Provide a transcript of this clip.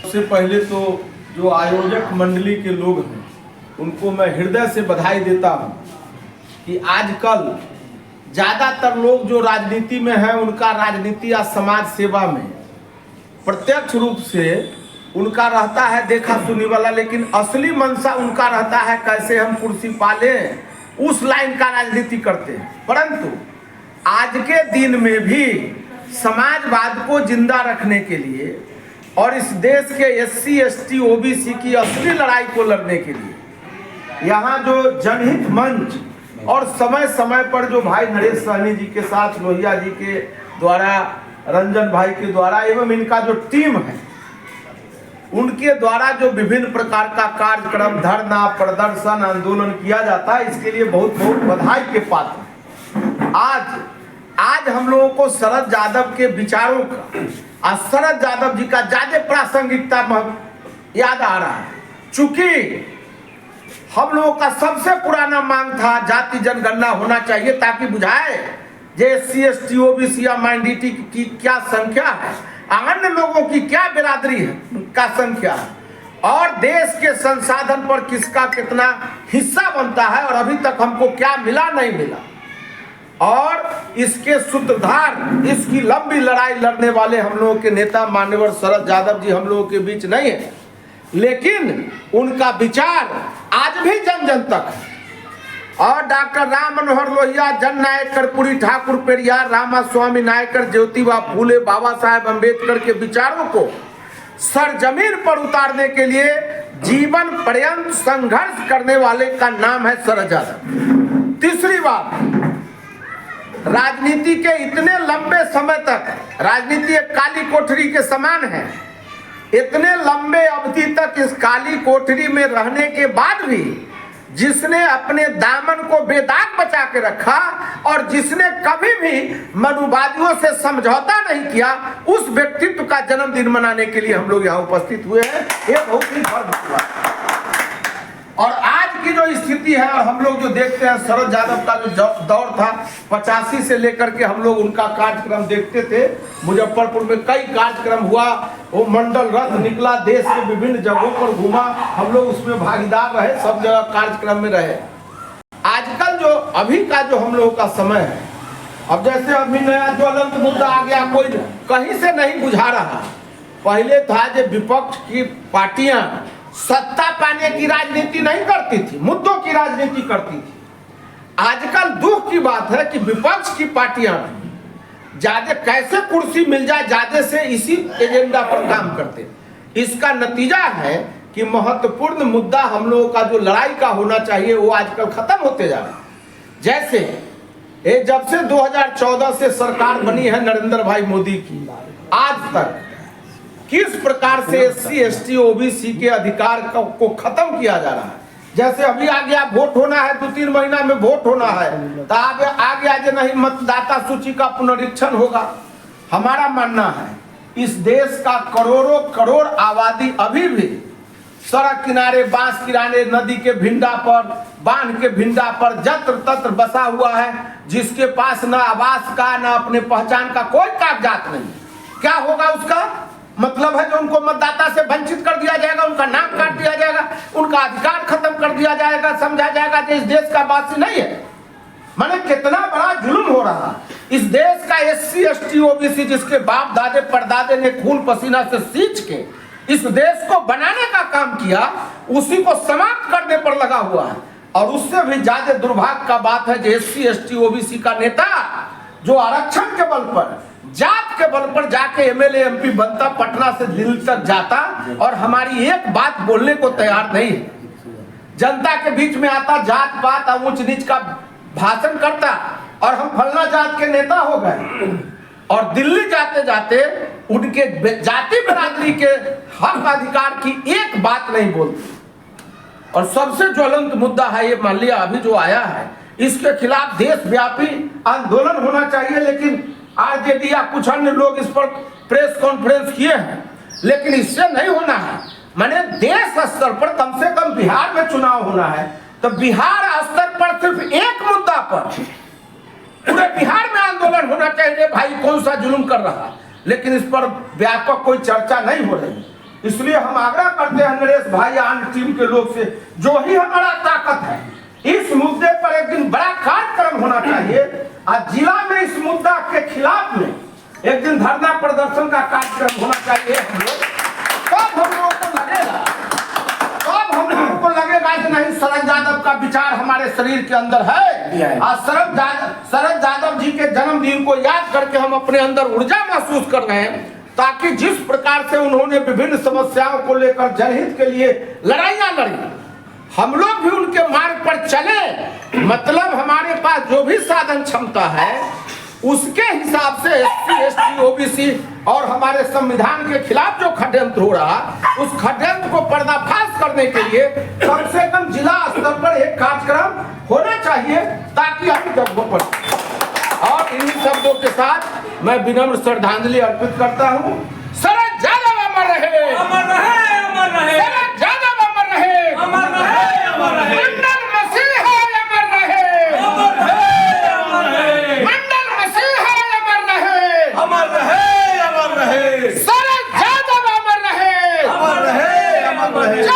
सबसे पहले तो जो आयोजक मंडली के लोग हैं उनको मैं हृदय से बधाई देता हूं कि आजकल ज़्यादातर लोग जो राजनीति में हैं उनका राजनीति या समाज सेवा में प्रत्यक्ष रूप से उनका रहता है देखा सुनी वाला, लेकिन असली मंशा उनका रहता है कैसे हम कुर्सी पालें, उस लाइन का राजनीति करते हैं। परंतु आज के दिन में भी समाजवाद को जिंदा रखने के लिए और इस देश के SC ST OBC की असली लड़ाई को लड़ने के लिए यहाँ जो जनहित मंच और समय समय पर जो भाई नरेश सहनी जी के साथ लोहिया जी के द्वारा, रंजन भाई के द्वारा एवं इनका जो टीम है उनके द्वारा जो विभिन्न प्रकार का कार्यक्रम, धरना, प्रदर्शन, आंदोलन किया जाता है, इसके लिए बहुत बहुत बधाई के पात्र। आज हम लोगों को शरद यादव के विचारों का और शरद यादव जी का ज्यादा प्रासंगिकता याद आ रहा है, चूंकि हम लोगों का सबसे पुराना मांग था जाति जनगणना होना चाहिए ताकि बुझाए जे SC ST OBC या माइनॉरिटी की क्या संख्या है, अन्य लोगों की क्या बिरादरी है का संख्या है और देश के संसाधन पर किसका कितना हिस्सा बनता है और अभी तक हमको क्या मिला नहीं मिला। और इसके सूत्रधार, इसकी लंबी लड़ाई लड़ने वाले हम लोगों के नेता मान्यवर शरद यादव जी हम लोगों के बीच नहीं है, लेकिन उनका विचार आज भी जन जन तक है। और डॉक्टर राम मनोहर लोहिया, जन नायक कर्पूरी ठाकुर पेरियार, रामास्वामी नायकर, ज्योतिबा फूले, बाबा साहेब अम्बेडकर के विचारों को सरजमीन पर उतारने के लिए जीवन पर्यंत संघर्ष करने वाले का नाम है शरद यादव। तीसरी बात, राजनीति के इतने लंबे समय तक, राजनीति एक काली कोठरी के समान है, इतने लंबे अवधि तक इस काली कोठरी में रहने के बाद भी जिसने अपने दामन को बेदाग बचा के रखा और जिसने कभी भी मनुवादियों से समझौता नहीं किया, उस व्यक्तित्व का जन्मदिन मनाने के लिए हम लोग यहाँ उपस्थित हुए हैं। ये बहुत ही गर्व की बात है। और आज की जो स्थिति है और हम लोग जो देखते हैं, शरद यादव का जो दौर था 85 से लेकर के हम लोग उनका कार्यक्रम देखते थे। मुजफ्फरपुर में कई कार्यक्रम हुआ, वो मंडल रथ निकला, देश के विभिन्न जगहों पर घूमा, हम लोग उसमें भागीदार रहे, सब जगह कार्यक्रम में रहे। आजकल जो अभी का जो हम लोगों का समय है, अब जैसे अभी नया ज्वलंत मुद्दा आ गया, कोई कहीं से नहीं बुझा रहा। पहले था जो विपक्ष की पार्टियां सत्ता पाने की राजनीति नहीं करती थी, मुद्दों की राजनीति करती थी। आजकल दुख की बात है कि विपक्ष की पार्टियां ज्यादा कैसे कुर्सी मिल जाए, ज्यादा से इसी एजेंडा पर काम करते। इसका नतीजा है कि महत्वपूर्ण मुद्दा हम लोगों का जो लड़ाई का होना चाहिए वो आजकल खत्म होते जा रहा है। जैसे ये जब से 2014 से सरकार बनी है नरेंद्र भाई मोदी की, आज तक किस प्रकार से SC ST OBC के अधिकार को खत्म किया जा रहा है। जैसे अभी आ गया वोट होना है, 2-3 महीना में वोट होना है, तो आगे आगे नहीं मतदाता सूची का पुनरीक्षण होगा। हमारा मानना है इस देश का करोड़ों करोड़ आबादी अभी भी सड़क किनारे, बांस किनारे, नदी के भिंडा पर, बांध के भिंडा पर जत्र तत्र बसा हुआ है, जिसके पास न आवास का न अपने पहचान का कोई कागजात नहीं। क्या होगा उसका मतलब है जो उनको मतदाता से वंचित कर दिया जाएगा, उनका नाम काट दिया जाएगा, उनका अधिकार खत्म कर दिया जाएगा, समझा जाएगा कि इस देश का वासी नहीं है। माने कितना बड़ा जुल्म हो रहा है। इस देश का SC ST OBC जिसके बाप दादे परदादे ने खून पसीना से सींच के इस देश को बनाने का काम किया, उसी को समाप्त करने पर लगा हुआ है। और उससे भी ज्यादा दुर्भाग्य का बात है जो SC ST OBC का नेता जो आरक्षण के बल पर, जात के बल पर जाके MLA MP बनता, पटना से दिल्ली तक जाता और हमारी एक बात बोलने को तैयार नहीं है। जनता के बीच में आता, जात पात और ऊंच नीच का भाषण करता और हम फलना जात के नेता हो गए, और दिल्ली जाते जाते उनके जाति बिरादरी के हक अधिकार की एक बात नहीं बोलते। और सबसे ज्वलंत मुद्दा है ये, मान लिया अभी जो आया है, इसके खिलाफ देशव्यापी आंदोलन होना चाहिए, लेकिन RJD या कुछ अन्य लोग इस पर प्रेस कॉन्फ्रेंस किए हैं, लेकिन इससे नहीं होना है। माने देश स्तर पर, कम से कम बिहार में चुनाव होना है, तो बिहार स्तर पर सिर्फ एक मुद्दा पर पूरे बिहार में आंदोलन होना चाहिए, भाई कौन सा जुल्म कर रहा है, लेकिन इस पर व्यापक कोई चर्चा नहीं हो रही। इसलिए हम आग्रह करते हैं नरेश भाई अन्य टीम के लोग से, जो ही हमारा ताकत है इस मुद्दे पर एक दिन बड़ा कार्यक्रम होना चाहिए और जिला में इस मुद्दा के खिलाफ में एक दिन धरना प्रदर्शन का कार्यक्रम होना चाहिए। तब हम लोगों को लगेगा, तब हम लोगों को लगेगा कि नहीं शरद यादव का विचार हमारे शरीर के अंदर है और शरद यादव जी के जन्मदिन को याद करके हम अपने अंदर ऊर्जा महसूस कर रहे हैं, ताकि जिस प्रकार से उन्होंने विभिन्न समस्याओं को लेकर जनहित के लिए लड़ाइयां लड़ी, हम लोग भी उनके मार्ग पर चले। मतलब हमारे पास जो भी साधन क्षमता है उसके हिसाब से SC, ST, OBC और हमारे संविधान के खिलाफ जो षड्यंत्र हो रहा, उस षड्यंत्र को पर्दाफाश करने के लिए कम से कम जिला स्तर पर एक कार्यक्रम होना चाहिए, ताकि हम जगहों पर। और इन्हीं शब्दों के साथ मैं विनम्र श्रद्धांजलि अर्पित करता हूँ। शरद यादव अमर रहे, अमर रहे, अमर रहे, शरद यादव अमर रहे, अमर रहे, अमर रहे, मंडल मसीहा अमर रहे, अमर रहे, अमर रहे, मंडल मसीहा अमर रहे, अमर रहे, अमर रहे, शरद यादव अमर रहे, अमर रहे, अमर रहे।